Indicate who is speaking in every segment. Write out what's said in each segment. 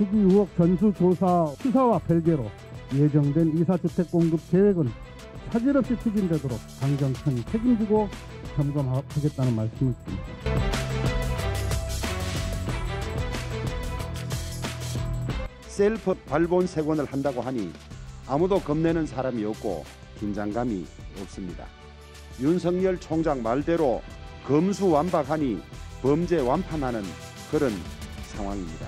Speaker 1: 투기 의혹 전수조사 수사와 별개로 예정된 이사주택 공급 계획은 차질 없이 추진되도록 당정청이 책임지고 점검하겠다는 말씀을 드립니다.
Speaker 2: 셀프 발본 세권을 한다고 하니 아무도 겁내는 사람이 없고 긴장감이 없습니다. 윤석열 총장 말대로 검수완박하니 범죄 완판하는 그런 상황입니다.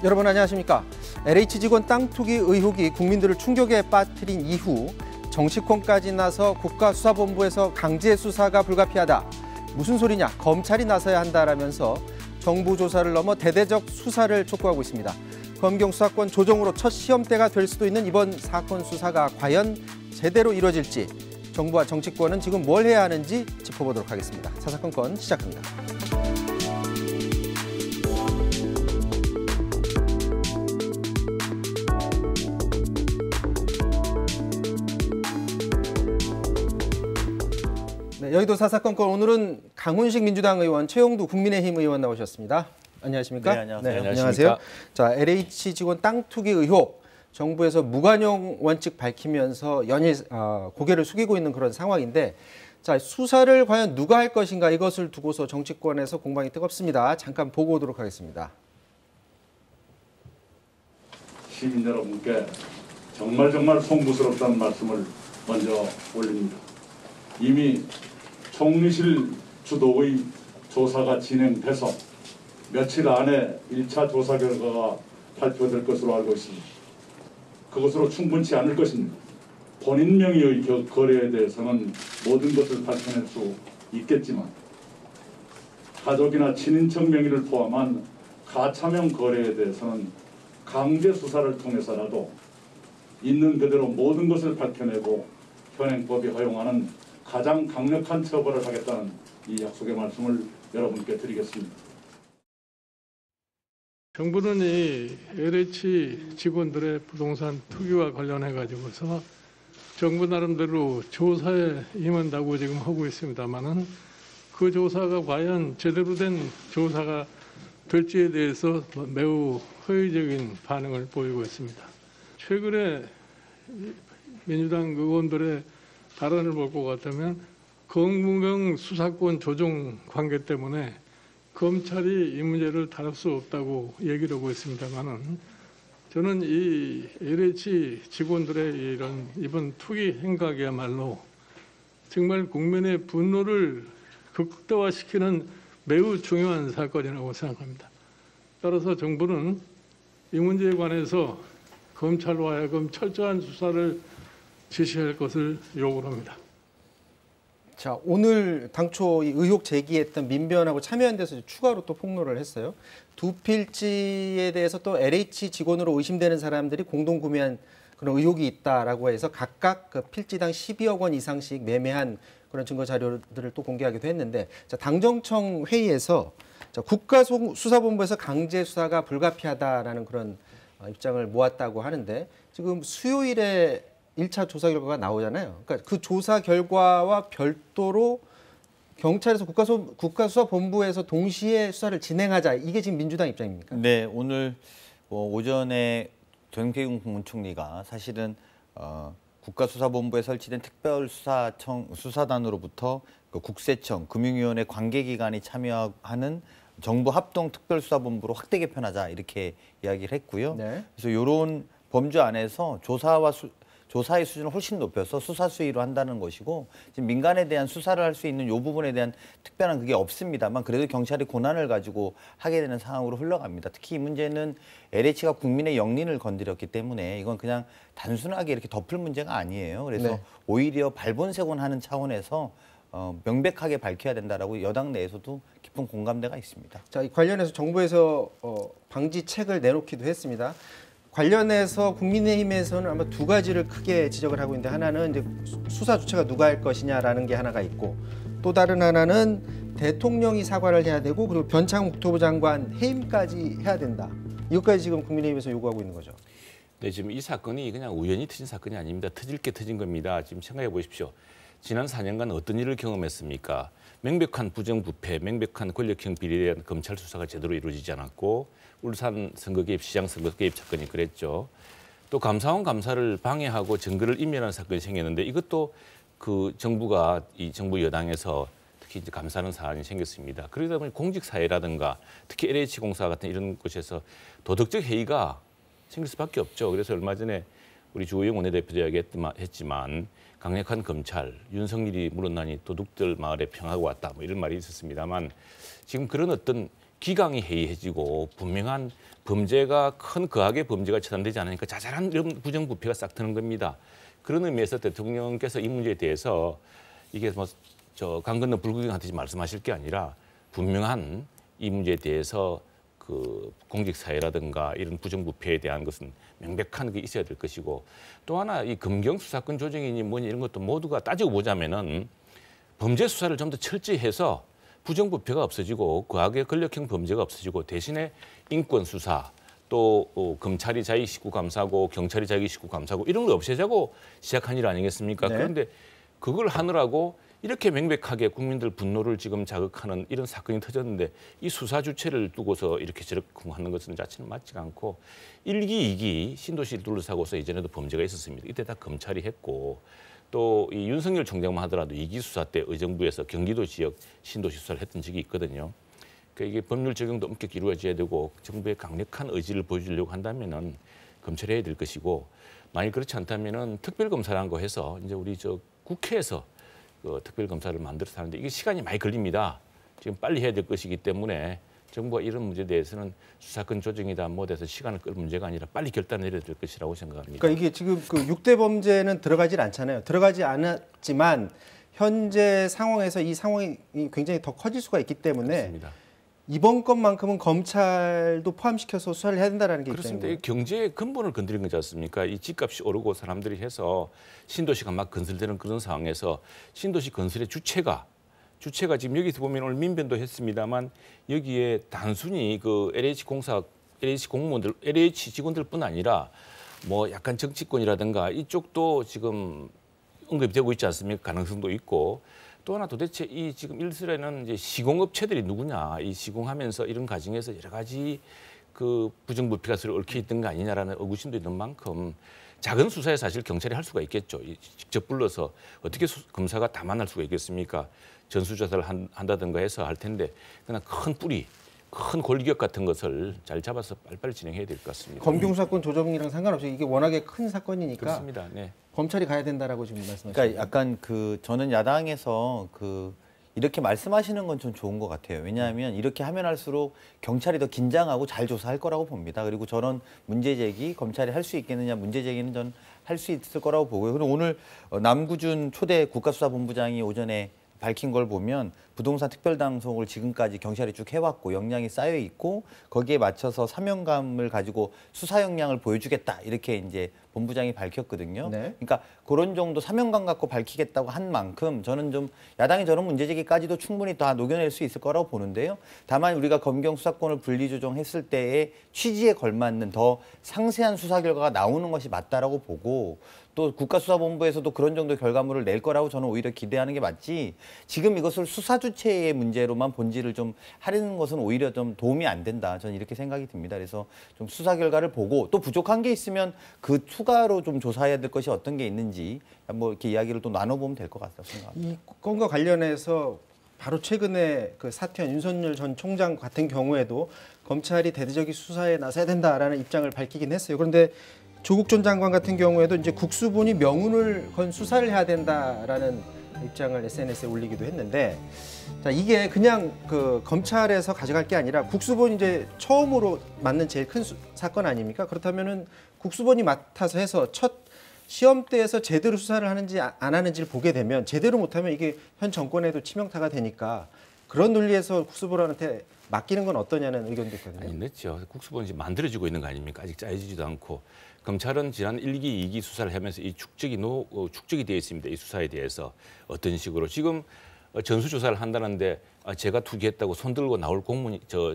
Speaker 3: 여러분 안녕하십니까? LH 직원 땅 투기 의혹이 국민들을 충격에 빠뜨린 이후 정치권까지 나서 국가수사본부에서 강제 수사가 불가피하다. 무슨 소리냐? 검찰이 나서야 한다라면서 정부 조사를 넘어 대대적 수사를 촉구하고 있습니다. 검경 수사권 조정으로 첫 시험대가 될 수도 있는 이번 사건 수사가 과연 제대로 이루어질지, 정부와 정치권은 지금 뭘 해야 하는지 짚어보도록 하겠습니다. 사사건건 시작합니다. 네, 여의도 사사건건 오늘은 강훈식 민주당 의원, 최용두 국민의힘 의원 나오셨습니다. 안녕하십니까?
Speaker 4: 네, 안녕하세요.
Speaker 3: 네, 안녕하세요. 자, LH 직원 땅 투기 의혹, 정부에서 무관용 원칙 밝히면서 연일 고개를 숙이고 있는 그런 상황인데, 자, 수사를 과연 누가 할 것인가, 이것을 두고서 정치권에서 공방이 뜨겁습니다. 잠깐 보고 오도록 하겠습니다.
Speaker 5: 시민 여러분께 정말 송구스럽다는 말씀을 먼저 올립니다. 이미 총리실 주도의 조사가 진행돼서 며칠 안에 1차 조사 결과가 발표될 것으로 알고 있습니다. 그것으로 충분치 않을 것입니다. 본인 명의의 거래에 대해서는 모든 것을 밝혀낼 수 있겠지만 가족이나 친인척 명의를 포함한 가차명 거래에 대해서는 강제 수사를 통해서라도 있는 그대로 모든 것을 밝혀내고 현행법이 허용하는 가장 강력한 처벌을 하겠다는 이 약속의 말씀을 여러분께 드리겠습니다.
Speaker 6: 정부는 이 LH 직원들의 부동산 투기와 관련해 가지고서 정부 나름대로 조사에 임한다고 지금 하고 있습니다만은 그 조사가 과연 제대로 된 조사가 될지에 대해서 매우 회의적인 반응을 보이고 있습니다. 최근에 민주당 의원들의 발언을 볼 것 같으면 검경 수사권 조정 관계 때문에 검찰이 이 문제를 다룰 수 없다고 얘기를 하고 있습니다만은 저는 이 LH 직원들의 이번 투기 행각이야말로 정말 국민의 분노를 극대화시키는 매우 중요한 사건이라고 생각합니다. 따라서 정부는 이 문제에 관해서 검찰로 하여금 철저한 수사를 지시할 것을 요구합니다.
Speaker 3: 자, 오늘 당초 이 의혹 제기했던 민변하고 참여연대에서 추가로 또 폭로를 했어요. 두 필지에 대해서 또 LH 직원으로 의심되는 사람들이 공동 구매한 그런 의혹이 있다라고 해서 각각 그 필지당 12억 원 이상씩 매매한 그런 증거 자료들을 또 공개하기도 했는데, 자, 당정청 회의에서 국가수사본부에서 강제 수사가 불가피하다라는 그런 입장을 모았다고 하는데, 지금 수요일에 1차 조사 결과가 나오잖아요. 그러니까 그 조사 결과와 별도로 경찰에서 국가수사본부에서 동시에 수사를 진행하자, 이게 지금 민주당 입장입니까?
Speaker 4: 네, 오늘 오전에 전태용 국무총리가 사실은 국가수사본부에 설치된 수사단으로부터 그 국세청, 금융위원회 관계기관이 참여하는 정부 합동 특별수사본부로 확대 개편하자, 이렇게 이야기를 했고요.
Speaker 3: 네.
Speaker 4: 그래서 이런 범주 안에서 조사의 수준을 훨씬 높여서 수사 수위로 한다는 것이고, 지금 민간에 대한 수사를 할 수 있는 이 부분에 대한 특별한 그게 없습니다만 그래도 경찰이 권한을 가지고 하게 되는 상황으로 흘러갑니다. 특히 이 문제는 LH가 국민의 영린을 건드렸기 때문에 이건 그냥 단순하게 이렇게 덮을 문제가 아니에요. 그래서
Speaker 3: 네.
Speaker 4: 오히려 발본색원하는 차원에서 명백하게 밝혀야 된다라고 여당 내에서도 깊은 공감대가 있습니다.
Speaker 3: 자, 이 관련해서 정부에서 방지책을 내놓기도 했습니다. 관련해서 국민의힘에서는 아마 두 가지를 크게 지적을 하고 있는데 하나는 이제 수사 주체가 누가 할 것이냐라는 게 하나가 있고 또 다른 하나는 대통령이 사과를 해야 되고 그리고 변창 국토부 장관 해임까지 해야 된다. 이것까지 지금 국민의힘에서 요구하고 있는 거죠.
Speaker 7: 네, 지금 이 사건이 그냥 우연히 터진 사건이 아닙니다. 터질 게 터진 겁니다. 지금 생각해 보십시오. 지난 4년간 어떤 일을 경험했습니까? 명백한 부정부패, 명백한 권력형 비리에 대한 검찰 수사가 제대로 이루어지지 않았고 울산 선거 개입, 시장 선거 개입 사건이 그랬죠. 또 감사원 감사를 방해하고 증거를 인멸하는 사건이 생겼는데 이것도 그 정부가 이 정부 여당에서 특히 이제 감사하는 사안이 생겼습니다. 그러다 보니 공직사회라든가 특히 LH공사 같은 이런 곳에서 도덕적 해이가 생길 수밖에 없죠. 그래서 얼마 전에 우리 주호영 원내대표도 이야기했지만 강력한 검찰, 윤석열이 물러나니 도둑들 마을에 평화가 왔다 뭐 이런 말이 있었습니다만 지금 그런 어떤 기강이 해이해지고 분명한 범죄가 큰 거악의 범죄가 처단되지 않으니까 자잘한 이런 부정부패가 싹 트는 겁니다. 그런 의미에서 대통령께서 이 문제에 대해서 이게 뭐 저 강 건너 불구경하듯이 말씀하실 게 아니라 분명한 이 문제에 대해서 그 공직사회라든가 이런 부정부패에 대한 것은 명백한 게 있어야 될 것이고 또 하나 이 검경수사권 조정이니 뭐니 이런 것도 모두가 따지고 보자면은 범죄 수사를 좀 더 철저히 해서 부정부패가 없어지고 과학의 권력형 범죄가 없어지고 대신에 인권 수사 또 검찰이 자기식구 감사하고 경찰이 자기식구 감사하고 이런 걸 없애자고 시작한 일 아니겠습니까?
Speaker 3: 네.
Speaker 7: 그런데 그걸 하느라고 이렇게 명백하게 국민들 분노를 지금 자극하는 이런 사건이 터졌는데 이 수사 주체를 두고서 이렇게 저렇게 하는 것은 자체는 맞지가 않고 1기, 2기 신도시를 둘러싸고서 이전에도 범죄가 있었습니다. 이때 다 검찰이 했고 또 이 윤석열 총장만 하더라도 2기 수사 때 의정부에서 경기도 지역 신도시 수사를 했던 적이 있거든요. 그러니까 이게 법률 적용도 엄격히 이루어져야 되고 정부의 강력한 의지를 보여주려고 한다면은 검찰이 해야 될 것이고 만약 그렇지 않다면은 특별검사라는 거 해서 이제 우리 저 국회에서 그 특별검사를 만들어서 하는데 이게 시간이 많이 걸립니다. 지금 빨리 해야 될 것이기 때문에 정부가 이런 문제에 대해서는 수사권 조정이다 뭐 돼서 시간을 끌 문제가 아니라 빨리 결단 내려야 될 것이라고 생각합니다.
Speaker 3: 그러니까 이게 지금 그 6대 범죄는 들어가질 않잖아요. 들어가지 않았지만 현재 상황에서 이 상황이 굉장히 더 커질 수가 있기 때문에
Speaker 7: 그렇습니다.
Speaker 3: 이번 것만큼은 검찰도 포함시켜서 수사를 해야 된다는 게
Speaker 7: 그렇습니다.
Speaker 3: 입장인
Speaker 7: 이 경제의 근본을 건드린 거지 않습니까? 이 집값이 오르고 사람들이 해서 신도시가 막 건설되는 그런 상황에서 신도시 건설의 주체가 지금 여기서 보면 오늘 민변도 했습니다만 여기에 단순히 그 LH 공무원들, LH 직원들뿐 아니라 뭐 약간 정치권이라든가 이쪽도 지금 언급이 되고 있지 않습니까? 가능성도 있고 또 하나 도대체 이 지금 일설에는 이제 시공업체들이 누구냐 이 시공하면서 이런 과정에서 여러 가지 그 부정부패가 서로 얽혀 있던 거 아니냐라는 의구심도 있는 만큼 작은 수사에 사실 경찰이 할 수가 있겠죠. 직접 불러서 어떻게 검사가 다 만날 수가 있겠습니까? 전수조사를 한다든가 해서 할 텐데 그냥 큰 골기업 같은 것을 잘 잡아서 빨리빨리 진행해야 될 것 같습니다.
Speaker 3: 검경수사권 조정이랑 상관없이 이게 워낙에 큰 사건이니까
Speaker 7: 그렇습니다. 네.
Speaker 3: 검찰이 가야 된다라고 지금 말씀하시죠.
Speaker 4: 그러니까 약간 그 저는 야당에서 그 이렇게 말씀하시는 건 좀 좋은 것 같아요. 왜냐하면 이렇게 하면 할수록 경찰이 더 긴장하고 잘 조사할 거라고 봅니다. 그리고 저런 문제 제기 검찰이 할 수 있겠느냐 문제 제기는 전 할 수 있을 거라고 보고요. 그리고 오늘 남구준 초대 국가수사본부장이 오전에 밝힌 걸 보면 부동산 특별당송을 지금까지 경찰이 쭉 해왔고 역량이 쌓여 있고 거기에 맞춰서 사명감을 가지고 수사 역량을 보여주겠다 이렇게 이제 본부장이 밝혔거든요.
Speaker 3: 네.
Speaker 4: 그러니까 그런 정도 사명감 갖고 밝히겠다고 한 만큼 저는 좀 야당이 저런 문제 제기까지도 충분히 다 녹여낼 수 있을 거라고 보는데요. 다만 우리가 검경 수사권을 분리조정했을 때의 취지에 걸맞는 더 상세한 수사 결과가 나오는 것이 맞다라고 보고 또 국가수사본부에서도 그런 정도의 결과물을 낼 거라고 저는 오히려 기대하는 게 맞지 지금 이것을 수사 주체의 문제로만 본질을 좀 하려는 것은 오히려 좀 도움이 안 된다. 저는 이렇게 생각이 듭니다. 그래서 좀 수사 결과를 보고 또 부족한 게 있으면 그 추가로 좀 조사해야 될 것이 어떤 게 있는지 뭐 이렇게 이야기를 또 나눠보면 될 것 같다고 생각합니다.
Speaker 3: 이 건과 관련해서 바로 최근에 그 사퇴한 윤석열 전 총장 같은 경우에도 검찰이 대대적인 수사에 나서야 된다라는 입장을 밝히긴 했어요. 그런데 조국 전 장관 같은 경우에도 이제 국수본이 명운을 건 수사를 해야 된다라는 입장을 SNS에 올리기도 했는데, 자 이게 그냥 그 검찰에서 가져갈 게 아니라 국수본이 이제 처음으로 맡는 제일 큰 사건 아닙니까? 그렇다면은 국수본이 맡아서 해서 첫 시험대에서 제대로 수사를 하는지 안 하는지를 보게 되면 제대로 못하면 이게 현 정권에도 치명타가 되니까 그런 논리에서 국수본한테 맡기는 건 어떠냐는 의견도 있거든요.
Speaker 7: 아니 늦죠. 국수본이 지금 만들어지고 있는 거 아닙니까? 아직 짜여지지도 않고 검찰은 지난 1기, 2기 수사를 하면서 이 축적이 되어 있습니다. 이 수사에 대해서 어떤 식으로 지금 전수조사를 한다는데 제가 투기했다고 손들고 나올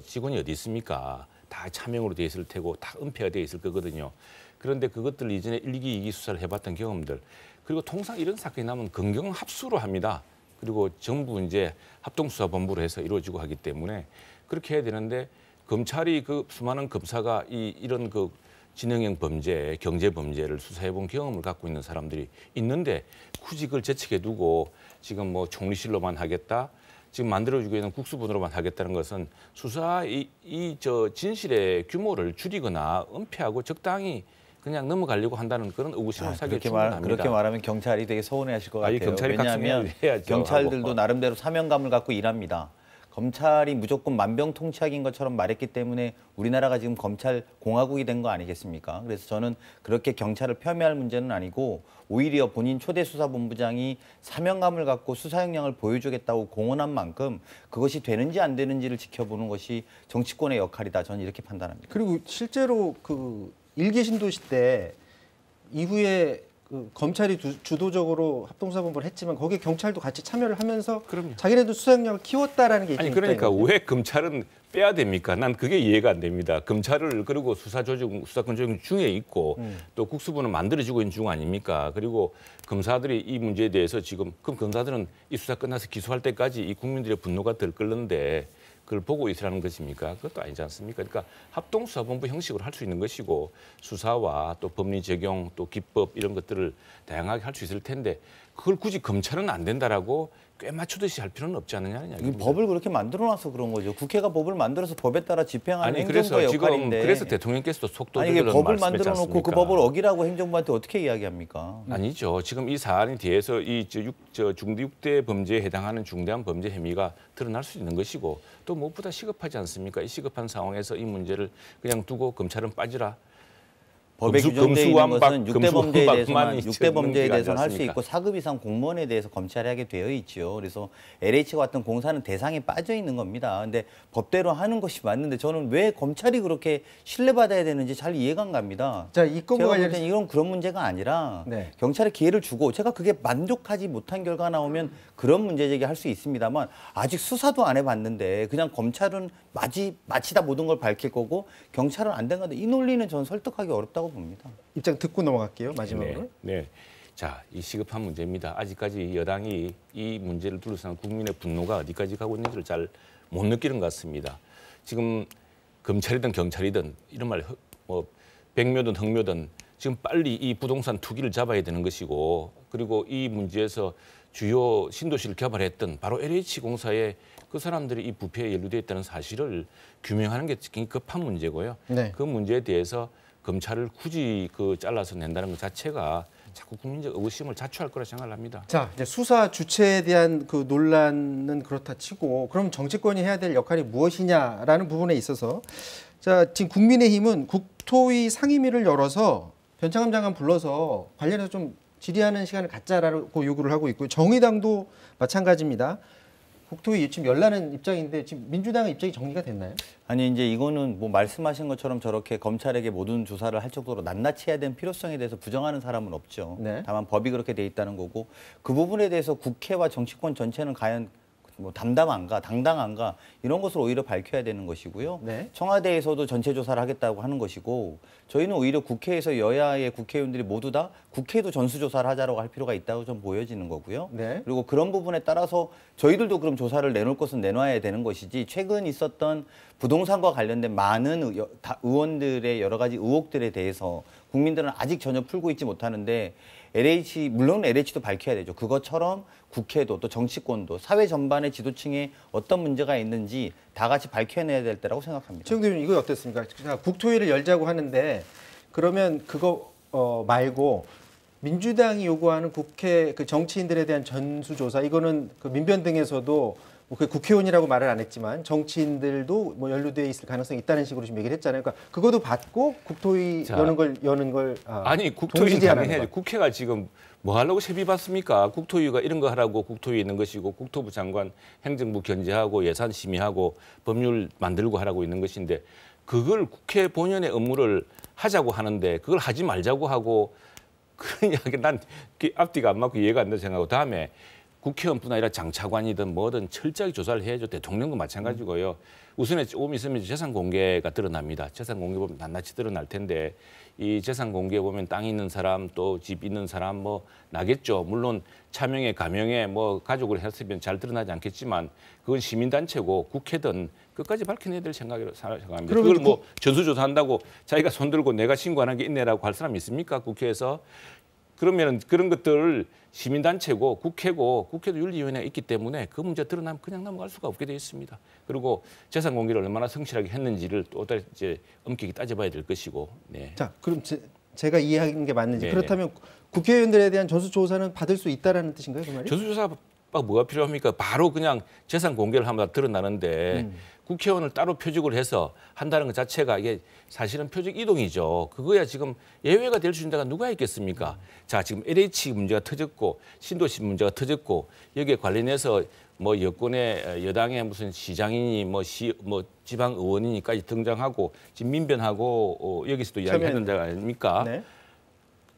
Speaker 7: 직원이 어디 있습니까? 다 차명으로 되어 있을 테고 다 은폐가 되어 있을 거거든요. 그런데 그것들 이전에 1기, 2기 수사를 해봤던 경험들 그리고 통상 이런 사건이 나면 검경합수로 합니다. 그리고 전부 이제 합동수사본부로 해서 이루어지고 하기 때문에 그렇게 해야 되는데 검찰이 그 수많은 검사가 이런 그 진행형 범죄, 경제 범죄를 수사해본 경험을 갖고 있는 사람들이 있는데 굳이 그걸 제측에 두고 지금 뭐 총리실로만 하겠다, 지금 만들어지고 있는 국수본으로만 하겠다는 것은 수사 진실의 규모를 줄이거나 은폐하고 적당히 그냥 넘어가려고 한다는 그런 의구심을 사기 충분합니다.
Speaker 4: 그렇게 말하면 경찰이 되게 서운해하실 것 같아요.
Speaker 7: 경찰이
Speaker 4: 왜냐하면 경찰들도 나름대로 사명감을 갖고 일합니다. 검찰이 무조건 만병통치약인 것처럼 말했기 때문에 우리나라가 지금 검찰 공화국이 된 거 아니겠습니까? 그래서 저는 그렇게 경찰을 폄훼할 문제는 아니고 오히려 본인 초대 수사본부장이 사명감을 갖고 수사 역량을 보여주겠다고 공언한 만큼 그것이 되는지 안 되는지를 지켜보는 것이 정치권의 역할이다. 저는 이렇게 판단합니다.
Speaker 3: 그리고 실제로 그 1기 신도시 때 이후에 그 검찰이 주도적으로 합동수사본부를 했지만 거기에 경찰도 같이 참여를 하면서
Speaker 7: 그럼요.
Speaker 3: 자기네도 수사 역량을 키웠다라는 게 있긴
Speaker 7: 아니 그러니까
Speaker 3: 있다는
Speaker 7: 왜 검찰은 빼야 됩니까? 난 그게 이해가 안 됩니다. 검찰을 그리고 수사권 조정 중에 있고 또 국수부는 만들어지고 있는 중 아닙니까? 그리고 검사들이 이 문제에 대해서 지금 그럼 검사들은 이 수사 끝나서 기소할 때까지 이 국민들의 분노가 덜 끓는데 그걸 보고 있으라는 것입니까? 그것도 아니지 않습니까? 그러니까 합동수사본부 형식으로 할 수 있는 것이고 수사와 또 법리 적용 또 기법 이런 것들을 다양하게 할 수 있을 텐데 그걸 굳이 검찰은 안 된다라고 꽤 맞추듯이 할 필요는 없지 않느냐는 이야기입니다.
Speaker 4: 법을 그렇게 만들어놔서 그런 거죠. 국회가 법을 만들어서 법에 따라 집행하는
Speaker 7: 아니 그래서
Speaker 4: 행정부의
Speaker 7: 지금
Speaker 4: 역할인데.
Speaker 7: 그래서 대통령께서도 속도
Speaker 4: 아니 이게 법을 만들어놓고 그 법을 어기라고 행정부한테 어떻게 이야기합니까?
Speaker 7: 아니죠. 지금 이 사안에 대해서 중대 6대 범죄에 해당하는 중대한 범죄 혐의가 드러날 수 있는 것이고 또 무엇보다 시급하지 않습니까? 이 시급한 상황에서 이 문제를 그냥 두고 검찰은 빠지라.
Speaker 4: 법에 규정되어 있는 것은 6대 범죄에 대해서는 할 수
Speaker 7: 않습니까?
Speaker 4: 있고 4급 이상 공무원에 대해서 검찰이 하게 되어 있죠. 그래서 LH와 같은 공사는 대상에 빠져 있는 겁니다. 근데 법대로 하는 것이 맞는데 저는 왜 검찰이 그렇게 신뢰받아야 되는지 잘 이해가 안 갑니다.
Speaker 3: 자, 이 건과
Speaker 4: 관련해서 이건 그런 문제가 아니라
Speaker 3: 네.
Speaker 4: 경찰에 기회를 주고 제가 그게 만족하지 못한 결과 나오면 그런 문제 제기할 수 있습니다만 아직 수사도 안 해봤는데 그냥 검찰은 마치다 모든 걸 밝힐 거고 경찰은 안 된 건데 이 논리는 저는 설득하기 어렵다고 봅니다.
Speaker 3: 입장 듣고 넘어갈게요. 마지막으로.
Speaker 7: 네. 자, 이 시급한 문제입니다. 아직까지 여당이 이 문제를 둘러싼 국민의 분노가 어디까지 가고 있는지를 잘 못 느끼는 것 같습니다. 지금 검찰이든 경찰이든 이런 말 뭐 백묘든 흑묘든 지금 빨리 이 부동산 투기를 잡아야 되는 것이고 그리고 이 문제에서 주요 신도시를 개발했던 바로 LH공사의 그 사람들이 이 부패에 연루되어 있다는 사실을 규명하는 게 굉장히 급한 문제고요.
Speaker 3: 네.
Speaker 7: 그 문제에 대해서 검찰을 굳이 잘라서 낸다는 것 자체가 자꾸 국민적 의구심을 자초할 거라 생각을 합니다.
Speaker 3: 자, 이제 수사 주체에 대한 그 논란은 그렇다 치고 그럼 정치권이 해야 될 역할이 무엇이냐라는 부분에 있어서 자, 지금 국민의힘은 국토위 상임위를 열어서 변창흠 장관 불러서 관련해서 좀 질의하는 시간을 갖자라고 요구를 하고 있고 정의당도 마찬가지입니다. 국토위 지금 열라는 입장인데 지금 민주당의 입장이 정리가 됐나요?
Speaker 4: 아니 이제 이거는 뭐 말씀하신 것처럼 저렇게 검찰에게 모든 조사를 할 정도로 낱낱이 해야 되는 필요성에 대해서 부정하는 사람은 없죠.
Speaker 3: 네.
Speaker 4: 다만 법이 그렇게 돼 있다는 거고 그 부분에 대해서 국회와 정치권 전체는 과연 뭐 담담한가, 당당한가 이런 것을 오히려 밝혀야 되는 것이고요.
Speaker 3: 네.
Speaker 4: 청와대에서도 전체 조사를 하겠다고 하는 것이고 저희는 오히려 국회에서 여야의 국회의원들이 모두 다 국회도 전수조사를 하자라고 할 필요가 있다고 좀 보여지는 거고요.
Speaker 3: 네.
Speaker 4: 그리고 그런 부분에 따라서 저희들도 그럼 조사를 내놓을 것은 내놔야 되는 것이지 최근 있었던 부동산과 관련된 많은 의원들의 여러 가지 의혹들에 대해서 국민들은 아직 전혀 풀고 있지 못하는데 물론 LH도 밝혀야 되죠. 그것처럼 국회도 또 정치권도 사회 전반의 지도층에 어떤 문제가 있는지 다 같이 밝혀내야 될 때라고 생각합니다.
Speaker 3: 최영도 의원님 이거 어땠습니까? 자, 국토위를 열자고 하는데 그러면 그거 말고 민주당이 요구하는 국회 그 정치인들에 대한 전수조사 이거는 그 민변 등에서도 뭐 그 국회의원이라고 말을 안 했지만 정치인들도 뭐 연루돼 있을 가능성이 있다는 식으로 지금 얘기를 했잖아요. 그러니까 그것도 받고 국토위
Speaker 7: 자,
Speaker 3: 여는 걸
Speaker 7: 아니 국토위는 당연히 국회가 지금 뭐 하려고 세비 받습니까? 국토위가 이런 거 하라고 국토위 있는 것이고 국토부 장관 행정부 견제하고 예산 심의하고 법률 만들고 하라고 있는 것인데 그걸 국회 본연의 업무를 하자고 하는데 그걸 하지 말자고 하고 그런 이야기 난 앞뒤가 안 맞고 이해가 안 된다고 생각하고 다음에 국회의원뿐 아니라 장차관이든 뭐든 철저하게 조사를 해야죠. 대통령도 마찬가지고요. 우선에 조금 있으면 재산 공개가 드러납니다. 재산 공개 보면 낱낱이 드러날 텐데 이 재산 공개 보면 땅 있는 사람 또 집 있는 사람 뭐 나겠죠. 물론 차명에 가명에 뭐 가족을 했으면 잘 드러나지 않겠지만 그건 시민단체고 국회든 끝까지 밝혀내야 될 생각합니다. 그걸 뭐 전수조사한다고 자기가 손들고 내가 신고 안 한 게 있네라고 할 사람이 있습니까? 국회에서. 그러면 그런 것들을 시민단체고 국회고 국회도 윤리위원회가 있기 때문에 그 문제 드러나면 그냥 넘어갈 수가 없게 되어 있습니다. 그리고 재산 공개를 얼마나 성실하게 했는지를 또 이제 엄격히 따져봐야 될 것이고. 네.
Speaker 3: 자, 그럼 제가 이해하는 게 맞는지
Speaker 7: 네네.
Speaker 3: 그렇다면 국회의원들에 대한 전수조사는 받을 수 있다라는 뜻인가요, 그 말이?
Speaker 7: 전수조사가 뭐가 필요합니까? 바로 그냥 재산 공개를 하면 다 드러나는데 국회의원을 따로 표적을 해서 한다는 것 자체가 이게 사실은 표적 이동이죠. 그거야 지금 예외가 될 수 있는 데가 누가 있겠습니까? 자, 지금 LH 문제가 터졌고 신도시 문제가 터졌고 여기에 관련해서 뭐 여권의 여당의 무슨 시장이니 뭐 지방 의원이니까지 등장하고 지금 민변하고 여기서도 이야기했는 데가 아닙니까?
Speaker 3: 네.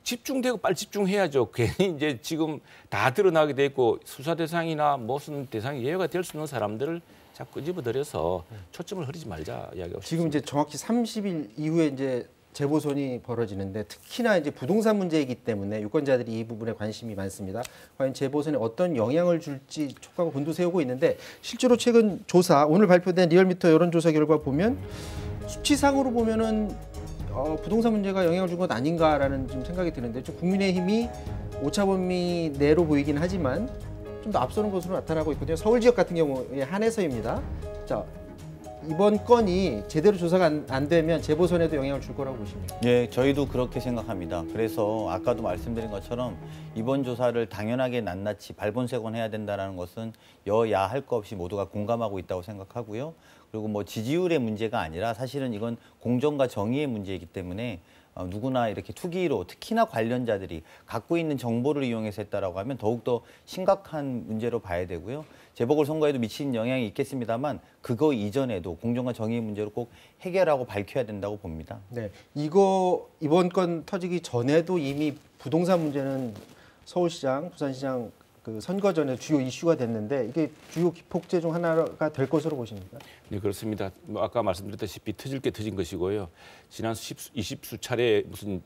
Speaker 7: 집중되고 빨리 집중해야죠. 괜히 이제 지금 다 드러나게 돼 있고 수사 대상이나 무슨 대상이 예외가 될 수 있는 사람들을 자꾸 끄집어들여서 초점을 흐리지 말자 이야기하고
Speaker 3: 지금
Speaker 7: 싶습니다.
Speaker 3: 이제 정확히 30일 이후에 이제 재보선이 벌어지는데 특히나 이제 부동산 문제이기 때문에 유권자들이 이 부분에 관심이 많습니다. 과연 재보선에 어떤 영향을 줄지 촉각을 곤두세우고 있는데 실제로 최근 조사 오늘 발표된 리얼미터 여론조사 결과 보면 수치상으로 보면은 부동산 문제가 영향을 준 것 아닌가라는 좀 생각이 드는데 좀 국민의힘이 오차범위 내로 보이긴 하지만 좀 더 앞서는 것으로 나타나고 있거든요. 서울 지역 같은 경우에 한해서입니다. 자, 이번 건이 제대로 조사가 안 되면 재보선에도 영향을 줄 거라고 보십니까?
Speaker 4: 예, 저희도 그렇게 생각합니다. 그래서 아까도 말씀드린 것처럼 이번 조사를 당연하게 낱낱이 발본색원해야 된다는 것은 여야 할 거 없이 모두가 공감하고 있다고 생각하고요. 그리고 뭐 지지율의 문제가 아니라 사실은 이건 공정과 정의의 문제이기 때문에 누구나 이렇게 투기로 특히나 관련자들이 갖고 있는 정보를 이용해서 했다라고 하면 더욱더 심각한 문제로 봐야 되고요. 재보궐선거에도 미친 영향이 있겠습니다만 그거 이전에도 공정과 정의의 문제로 꼭 해결하고 밝혀야 된다고 봅니다.
Speaker 3: 네, 이번 건 터지기 전에도 이미 부동산 문제는 서울시장, 부산시장 그 선거 전에 주요 이슈가 됐는데 이게 주요 기폭제 중 하나가 될 것으로 보십니까?
Speaker 7: 네, 그렇습니다. 뭐 아까 말씀드렸다시피 터질 게 터진 것이고요. 지난 20수 차례 무슨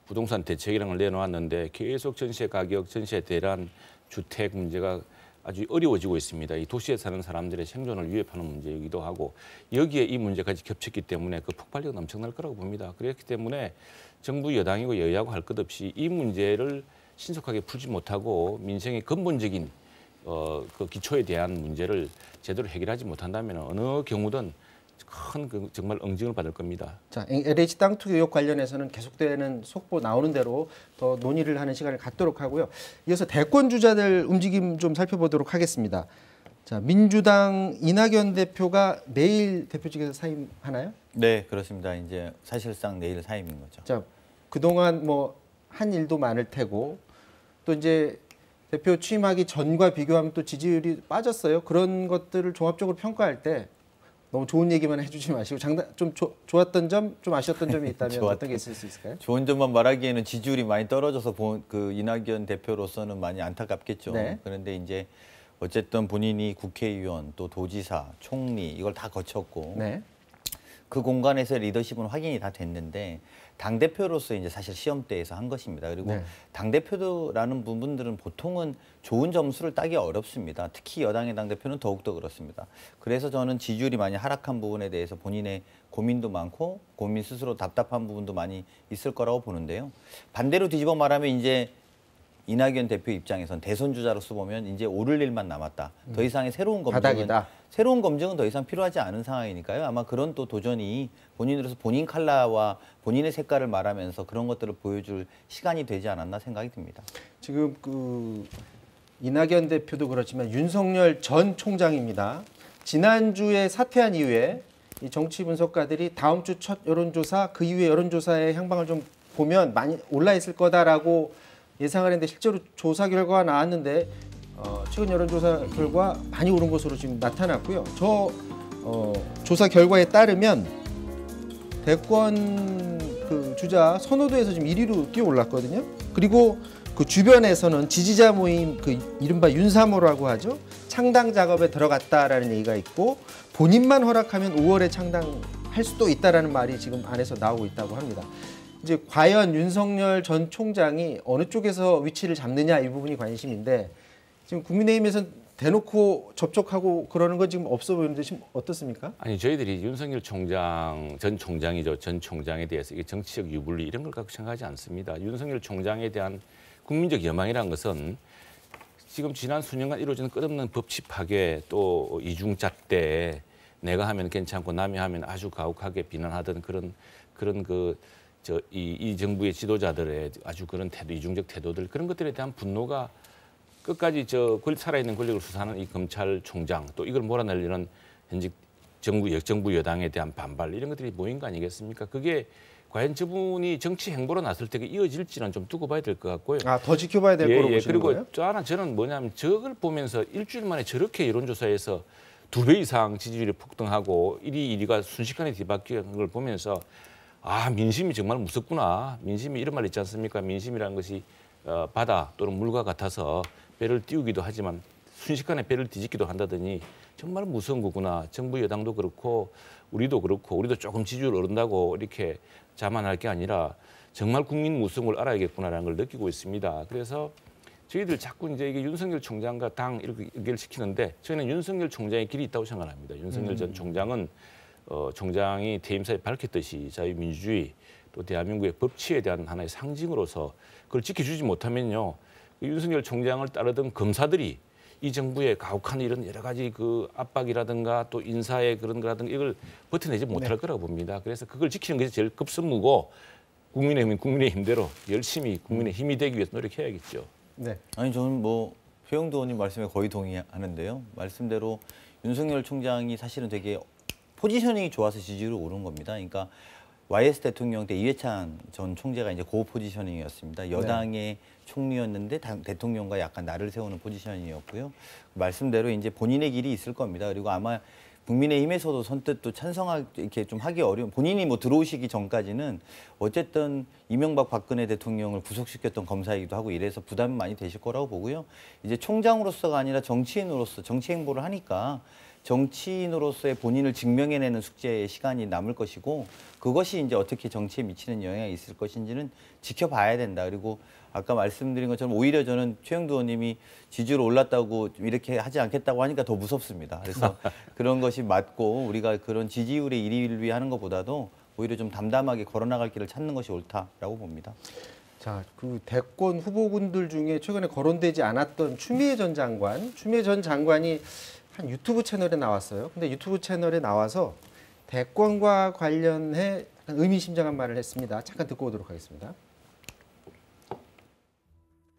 Speaker 7: 부동산 대책이라는 걸 내놓았는데 계속 전세 가격, 전세 대란, 주택 문제가 아주 어려워지고 있습니다. 이 도시에 사는 사람들의 생존을 위협하는 문제이기도 하고 여기에 이 문제까지 겹쳤기 때문에 그 폭발력은 엄청날 거라고 봅니다. 그렇기 때문에 정부 여당이고 여야고 할 것 없이 이 문제를 신속하게 풀지 못하고 민생의 근본적인 그 기초에 대한 문제를 제대로 해결하지 못한다면 어느 경우든 큰 정말 응징을 받을 겁니다.
Speaker 3: 자, LH 땅 투기 의혹 관련해서는 계속되는 속보 나오는 대로 더 논의를 하는 시간을 갖도록 하고요. 이어서 대권 주자들 움직임 좀 살펴보도록 하겠습니다. 자, 민주당 이낙연 대표가 내일 대표직에서 사임하나요?
Speaker 4: 네, 그렇습니다. 이제 사실상 내일 사임인 거죠.
Speaker 3: 자, 그동안 뭐 한 일도 많을 테고 또 이제 대표 취임하기 전과 비교하면 또 지지율이 빠졌어요. 그런 것들을 종합적으로 평가할 때 너무 좋은 얘기만 해주지 마시고 좀 좋았던 점, 좀 아쉬웠던 점이 있다면 어떤 게 있을 수 있을까요?
Speaker 4: 좋은 점만 말하기에는 지지율이 많이 떨어져서 그 이낙연 대표로서는 많이 안타깝겠죠.
Speaker 3: 네.
Speaker 4: 그런데 이제 어쨌든 본인이 국회의원 또 도지사, 총리 이걸 다 거쳤고
Speaker 3: 네.
Speaker 4: 그 공간에서 리더십은 확인이 다 됐는데 당대표로서 이제 사실 시험대에서 한 것입니다. 그리고
Speaker 3: 네.
Speaker 4: 당대표라는 부분들은 보통은 좋은 점수를 따기 어렵습니다. 특히 여당의 당대표는 더욱더 그렇습니다. 그래서 저는 지지율이 많이 하락한 부분에 대해서 본인의 고민도 많고 고민 스스로 답답한 부분도 많이 있을 거라고 보는데요. 반대로 뒤집어 말하면 이제 이낙연 대표 입장에선 대선 주자로서 보면 이제 오를 일만 남았다. 더 이상의 새로운 검증은 더 이상 필요하지 않은 상황이니까요. 아마 그런 또 도전이 본인으로서 본인 컬러와 본인의 색깔을 말하면서 그런 것들을 보여줄 시간이 되지 않았나 생각이 듭니다.
Speaker 3: 지금 그 이낙연 대표도 그렇지만 윤석열 전 총장입니다. 지난주에 사퇴한 이후에 이 정치 분석가들이 다음 주 첫 여론조사, 그 이후에 여론조사의 향방을 좀 보면 많이 올라 있을 거다라고 예상을 했는데 실제로 조사 결과가 나왔는데 최근 여론조사 결과 많이 오른 것으로 지금 나타났고요. 조사 결과에 따르면 대권 그 주자 선호도에서 지금 1위로 뛰어 올랐거든요. 그리고 그 주변에서는 지지자 모임 그 이른바 윤사모라고 하죠. 창당 작업에 들어갔다라는 얘기가 있고 본인만 허락하면 5월에 창당할 수도 있다라는 말이 지금 안에서 나오고 있다고 합니다. 이제 과연 윤석열 전 총장이 어느 쪽에서 위치를 잡느냐 이 부분이 관심인데 지금 국민의힘에서는 대놓고 접촉하고 그러는 건 지금 없어 보이는데 지금 어떻습니까?
Speaker 7: 아니 저희들이 윤석열 총장 전 총장이죠. 전 총장에 대해서 이게 정치적 유불리 이런 걸 갖고 생각하지 않습니다. 윤석열 총장에 대한 국민적 여망이라는 것은 지금 지난 수년간 이루어진 끝없는 법치 파괴 또 이중잣대 내가 하면 괜찮고 남이 하면 아주 가혹하게 비난하던 그런 이 정부의 지도자들의 아주 그런 태도, 이중적 태도들 그런 것들에 대한 분노가 끝까지 살아있는 권력을 수사하는 이 검찰총장 또 이걸 몰아내려는 현직 역정부 여당에 대한 반발 이런 것들이 모인 거 아니겠습니까? 그게 과연 저분이 정치 행보로 나설 때 이어질지는 좀 두고 봐야 될 것 같고요.
Speaker 3: 더 지켜봐야 될 거로 보시는
Speaker 7: 그리고
Speaker 3: 거예요?
Speaker 7: 또 하나 저는 뭐냐면 저걸 보면서 일주일 만에 저렇게 여론조사에서 2배 이상 지지율이 폭등하고 1위, 2위가 순식간에 뒤바뀌는 걸 보면서 민심이 정말 무섭구나. 민심이 이런 말 있지 않습니까? 민심이라는 것이 바다 또는 물과 같아서 배를 띄우기도 하지만 순식간에 배를 뒤집기도 한다더니 정말 무서운 거구나. 정부 여당도 그렇고 우리도 조금 지지율 오른다고 이렇게 자만할 게 아니라 정말 국민 무서운 걸 알아야겠구나라는 걸 느끼고 있습니다. 그래서 저희들 자꾸 이제 이게 윤석열 총장과 당 이렇게 연결시키는데 저희는 윤석열 총장의 길이 있다고 생각합니다. 윤석열 전 총장은 총장이 퇴임사에 밝혔듯이 자유민주주의 또 대한민국의 법치에 대한 하나의 상징으로서 그걸 지켜주지 못하면요. 윤석열 총장을 따르던 검사들이 이 정부의 가혹한 이런 여러 가지 그 압박이라든가 또 인사의 그런 거라든가 이걸 버텨내지 못할 거라고 봅니다. 그래서 그걸 지키는 것이 제일 급선무고 국민의힘은 국민의힘대로 열심히 국민의 힘이 되기 위해서 노력해야겠죠.
Speaker 3: 네.
Speaker 4: 아니 저는 최영두 의원님 말씀에 거의 동의하는데요. 말씀대로 윤석열 총장이 사실은 되게 포지셔닝이 좋아서 지지율이 오른 겁니다. 그러니까 YS 대통령 때 이회창 전 총재가 이제 고 포지셔닝이었습니다. 여당의 총리였는데 대통령과 약간 나를 세우는 포지셔닝이었고요. 말씀대로 이제 본인의 길이 있을 겁니다. 그리고 아마 국민의힘에서도 선뜻 또 이렇게 좀 하기 어려운 본인이 들어오시기 전까지는 어쨌든 이명박 박근혜 대통령을 구속시켰던 검사이기도 하고 이래서 부담이 많이 되실 거라고 보고요. 이제 총장으로서가 아니라 정치인으로서 정치 행보를 하니까 정치인으로서의 본인을 증명해내는 숙제의 시간이 남을 것이고 그것이 이제 어떻게 정치에 미치는 영향이 있을 것인지는 지켜봐야 된다. 그리고 아까 말씀드린 것처럼 오히려 저는 최영두 의원님이 지지율 올랐다고 이렇게 하지 않겠다고 하니까 더 무섭습니다. 그래서 그런 것이 맞고 우리가 그런 지지율의 1위를 위해 하는 것보다도 오히려 좀 담담하게 걸어나갈 길을 찾는 것이 옳다라고 봅니다.
Speaker 3: 자, 그 대권 후보군들 중에 최근에 거론되지 않았던 추미애 전 장관이 한 유튜브 채널에 나왔어요. 근데 유튜브 채널에 나와서 대권과 관련해 의미심장한 말을 했습니다. 잠깐 듣고 오도록 하겠습니다.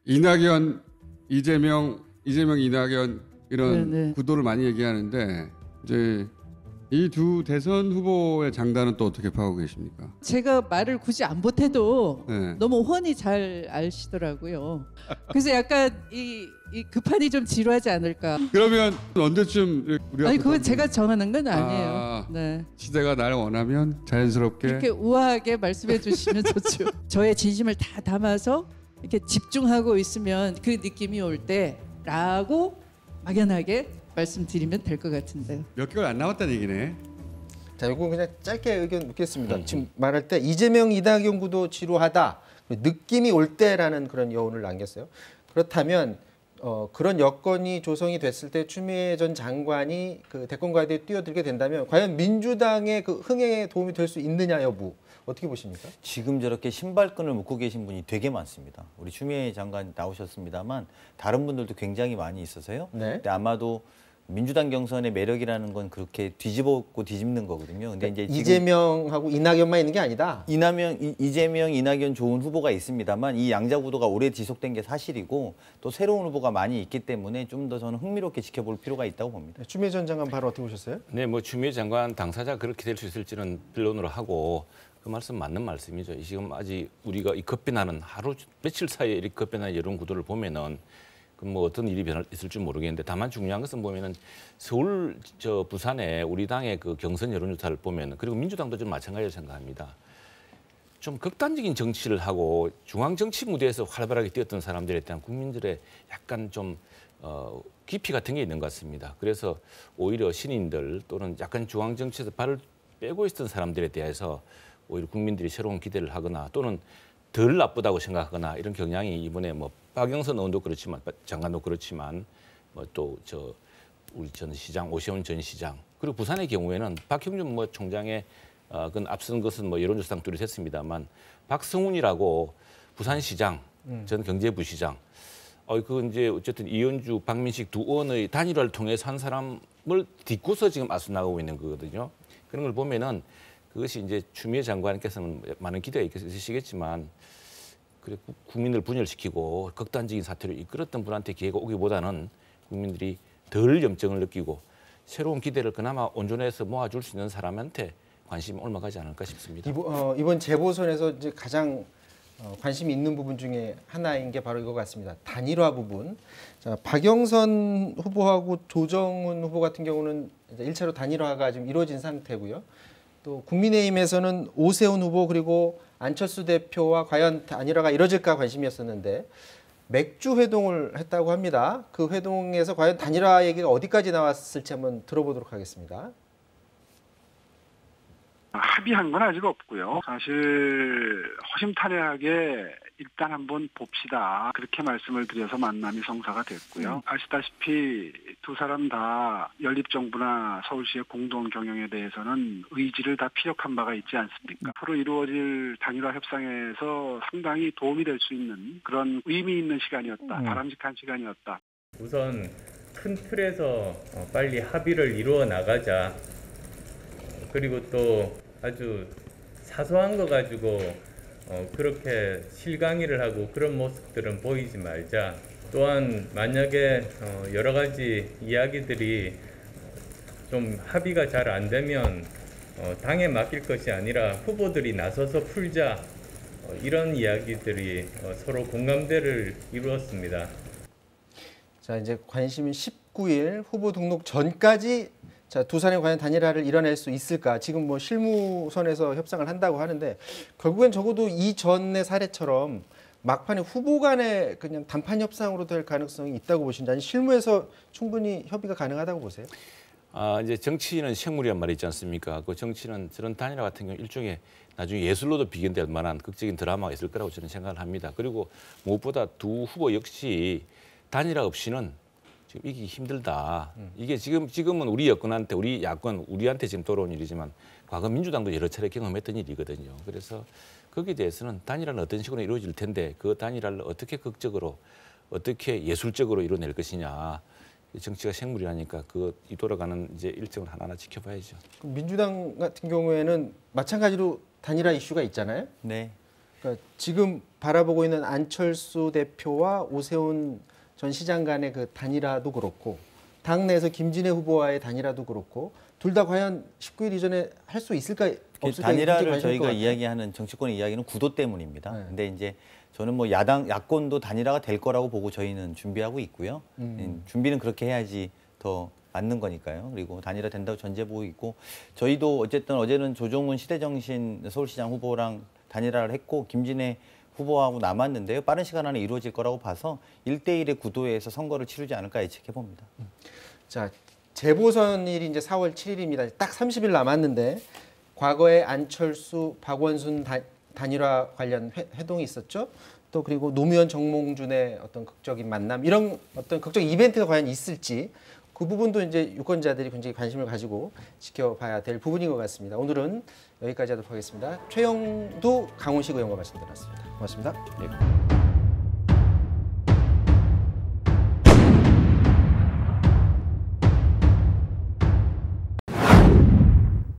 Speaker 8: 이낙연, 이재명, 이낙연 이런 구도를 많이 얘기하는데 이제 이 두 대선 후보의 장단은 또 어떻게 파고 계십니까?
Speaker 9: 제가 말을 굳이 안 보태도
Speaker 8: 네.
Speaker 9: 너무 훤히 잘 아시더라고요. 그래서 약간 이 급한이 좀 지루하지 않을까.
Speaker 8: 그러면 언제쯤 우리가
Speaker 9: 아니 그건 제가 정하는 건 아니에요. 네.
Speaker 8: 시대가 날 원하면 자연스럽게
Speaker 9: 이렇게 우아하게 말씀해 주시면 좋죠. 저의 진심을 다 담아서 이렇게 집중하고 있으면 그 느낌이 올 때라고 막연하게 말씀드리면 될 것 같은데요.
Speaker 8: 몇 개월 안 남았다는 얘기네.
Speaker 3: 자, 이거 그냥 짧게 의견 묻겠습니다. 지금 말할 때 이재명, 이낙연 구도 지루하다. 느낌이 올 때라는 그런 여운을 남겼어요. 그렇다면 그런 여건이 조성이 됐을 때 추미애 전 장관이 그 대권과대에 뛰어들게 된다면 과연 민주당의 그 흥행에 도움이 될 수 있느냐 여부 어떻게 보십니까?
Speaker 4: 지금 저렇게 신발끈을 묶고 계신 분이 되게 많습니다. 우리 추미애 장관 나오셨습니다만 다른 분들도 굉장히 많이 있어서요.
Speaker 3: 네.
Speaker 4: 근데 아마도 민주당 경선의 매력이라는 건 그렇게 뒤집었고 뒤집는 거거든요. 근데 이제
Speaker 3: 이재명하고 이낙연만 있는 게 아니다.
Speaker 4: 이재명, 이낙연 좋은 후보가 있습니다만 이 양자 구도가 오래 지속된 게 사실이고 또 새로운 후보가 많이 있기 때문에 좀 더 저는 흥미롭게 지켜볼 필요가 있다고 봅니다.
Speaker 3: 추미애 전 장관 바로 어떻게 보셨어요?
Speaker 7: 네, 뭐 추미애 장관 당사자 그렇게 될 수 있을지는 변론으로 하고 그 말씀 맞는 말씀이죠. 지금 아직 우리가 이 급변하는 하루 며칠 사이에 이렇게 급변하는 여론 구도를 보면은 뭐 어떤 일이 있을지 모르겠는데 다만 중요한 것은 보면은 서울 부산에 우리 당의 그 경선 여론조사를 보면은 그리고 민주당도 좀 마찬가지로 생각합니다. 좀 극단적인 정치를 하고 중앙 정치 무대에서 활발하게 뛰었던 사람들에 대한 국민들의 약간 좀 깊이 같은 게 있는 것 같습니다. 그래서 오히려 신인들 또는 약간 중앙 정치에서 발을 빼고 있었던 사람들에 대해서 오히려 국민들이 새로운 기대를 하거나 또는 덜 나쁘다고 생각하거나 이런 경향이 이번에 뭐 박영선 의원도 그렇지만 장관도 그렇지만 뭐 또 우리 전 시장 오세훈 전 시장 그리고 부산의 경우에는 박형준 뭐 총장의 그건 앞선 것은 뭐 여론조사상 뚜렷했습니다만 박성훈이라고 부산시장 전 경제부시장 그 이제 어쨌든 이현주 박민식 두 의원의 단일화를 통해서 한 사람을 딛고서 지금 앞서 나가고 있는 거거든요. 그런 걸 보면은 그것이 이제 추미애 장관께서는 많은 기대가 있으시겠지만 그래 국민을 분열시키고 극단적인 사태를 이끌었던 분한테 기회가 오기보다는 국민들이 덜 염증을 느끼고 새로운 기대를 그나마 온전해서 모아줄 수 있는 사람한테 관심이 옮아가지 않을까 싶습니다.
Speaker 3: 이번 재보선에서 이제 가장 관심이 있는 부분 중에 하나인 게 바로 이거 같습니다. 단일화 부분. 자, 박영선 후보하고 조정훈 후보 같은 경우는 이제 1차로 단일화가 지금 이루어진 상태고요. 또 국민의힘에서는 오세훈 후보 그리고 안철수 대표와 과연 단일화가 이뤄질까 관심이었었는데 맥주 회동을 했다고 합니다. 그 회동에서 과연 단일화 얘기가 어디까지 나왔을지 한번 들어보도록 하겠습니다.
Speaker 10: 합의한 건 아직 없고요. 사실 허심탄회하게 일단 한번 봅시다. 그렇게 말씀을 드려서 만남이 성사가 됐고요. 아시다시피 두 사람 다 연립정부나 서울시의 공동 경영에 대해서는 의지를 다 피력한 바가 있지 않습니까? 앞으로 이루어질 단일화 협상에서 상당히 도움이 될 수 있는 그런 의미 있는 시간이었다. 바람직한 시간이었다.
Speaker 11: 우선 큰 틀에서 빨리 합의를 이루어 나가자. 그리고 또 아주 사소한 거 가지고 그렇게 실강의를 하고 그런 모습들은 보이지 말자. 또한 만약에 여러 가지 이야기들이 좀 합의가 잘 안 되면 당에 맡길 것이 아니라 후보들이 나서서 풀자. 이런 이야기들이 서로 공감대를 이루었습니다.
Speaker 3: 자, 이제 관심이 19일 후보 등록 전까지 자, 두 사람이 과연 단일화를 이뤄낼 수 있을까? 지금 뭐 실무선에서 협상을 한다고 하는데 결국엔 적어도 이전의 사례처럼 막판에 후보 간의 그냥 단판 협상으로 될 가능성이 있다고 보시는지 아니 실무에서 충분히 협의가 가능하다고 보세요?
Speaker 7: 이제 정치는 생물이란 말이 있지 않습니까? 그 정치는 저런 단일화 같은 경우 일종의 나중에 예술로도 비견될 만한 극적인 드라마가 있을 거라고 저는 생각을 합니다. 그리고 무엇보다 두 후보 역시 단일화 없이는 지금 이기기 힘들다. 이게 지금은 우리 여권한테 우리한테 지금 돌아온 일이지만 과거 민주당도 여러 차례 경험했던 일이거든요. 그래서 거기에 대해서는 단일화는 어떤 식으로 이루어질 텐데 그 단일화를 어떻게 극적으로 어떻게 예술적으로 이뤄낼 것이냐. 정치가 생물이라니까 이 돌아가는 이제 일정을 하나하나 지켜봐야죠.
Speaker 3: 민주당 같은 경우에는 마찬가지로 단일화 이슈가 있잖아요.
Speaker 4: 네.
Speaker 3: 그러니까 지금 바라보고 있는 안철수 대표와 오세훈 전 시장 간의 그 단일화도 그렇고 당내에서 김진애 후보와의 단일화도 그렇고 둘 다 과연 19일 이전에 할 수 있을까 없을까?
Speaker 4: 단일화를 저희가 이야기하는 정치권의 이야기는 구도 때문입니다.
Speaker 3: 네.
Speaker 4: 근데 이제 저는 뭐 야권도 단일화가 될 거라고 보고 저희는 준비하고 있고요. 준비는 그렇게 해야지 더 맞는 거니까요. 그리고 단일화 된다고 전제 보고 있고 저희도 어쨌든 어제는 조정훈 시대정신 서울시장 후보랑 단일화를 했고 김진애 후보하고 남았는데요. 빠른 시간 안에 이루어질 거라고 봐서 1대1의 구도에서 선거를 치르지 않을까 예측해 봅니다.
Speaker 3: 자, 재보선일이 이제 4월 7일입니다. 딱 30일 남았는데 과거에 안철수, 박원순 단일화 관련 회동이 있었죠. 또 그리고 노무현, 정몽준의 어떤 극적인 만남 이런 어떤 극적 이벤트가 과연 있을지 그 부분도 이제 유권자들이 굉장히 관심을 가지고 지켜봐야 될 부분인 것 같습니다. 오늘은 여기까지 하도록 하겠습니다. 최영두 강훈식 의원과 말씀드렸습니다. 고맙습니다.
Speaker 7: 네.